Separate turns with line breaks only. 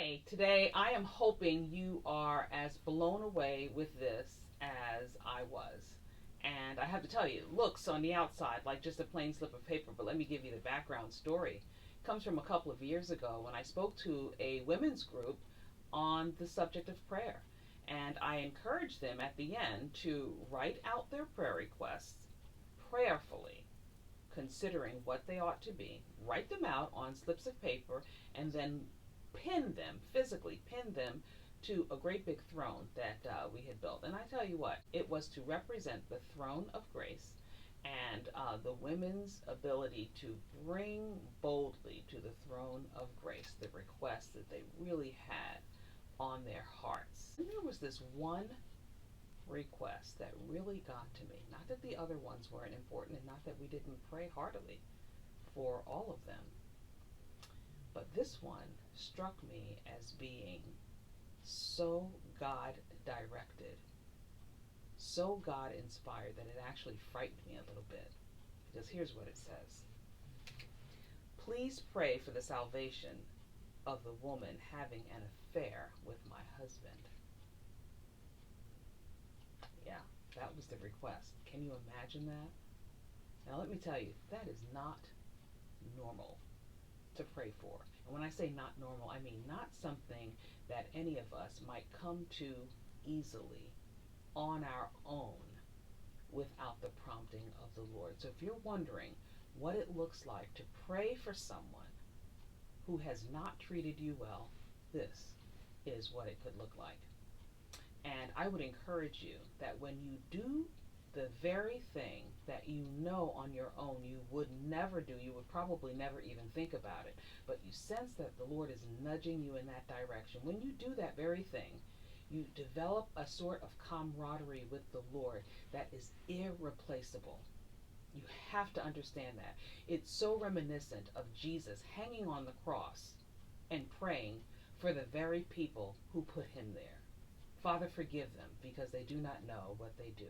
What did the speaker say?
Hey, today I am hoping you are as blown away with this as I was. And I have to tell you, it looks on the outside like just a plain slip of paper, but let me give you the background story. It comes from a couple of years ago when I spoke to a women's group on the subject of prayer. And I encouraged them at the end to write out their prayer requests prayerfully, considering what they ought to be, write them out on slips of paper, and then pin them, physically pin them to a great big throne that we had built. And I tell you what, it was to represent the throne of grace and the women's ability to bring boldly to the throne of grace the requests that they really had on their hearts. And there was this one request that really got to me. Not that the other ones weren't important and not that we didn't pray heartily for all of them, but this one struck me as being so God directed, so God inspired that it actually frightened me a little bit. Because here's what it says: please pray for the salvation of the woman having an affair with my husband. Yeah, that was the request. Can you imagine that? Now let me tell you, that is not normal to pray for. And when I say not normal, I mean not something that any of us might come to easily on our own without the prompting of the Lord. So if you're wondering what it looks like to pray for someone who has not treated you well, this is what it could look like. And I would encourage you that when you do the very thing that you know on your own you would never do, you would probably never even think about it, but you sense that the Lord is nudging you in that direction, when you do that very thing, you develop a sort of camaraderie with the Lord that is irreplaceable. You have to understand that. It's so reminiscent of Jesus hanging on the cross and praying for the very people who put him there. Father, forgive them because they do not know what they do.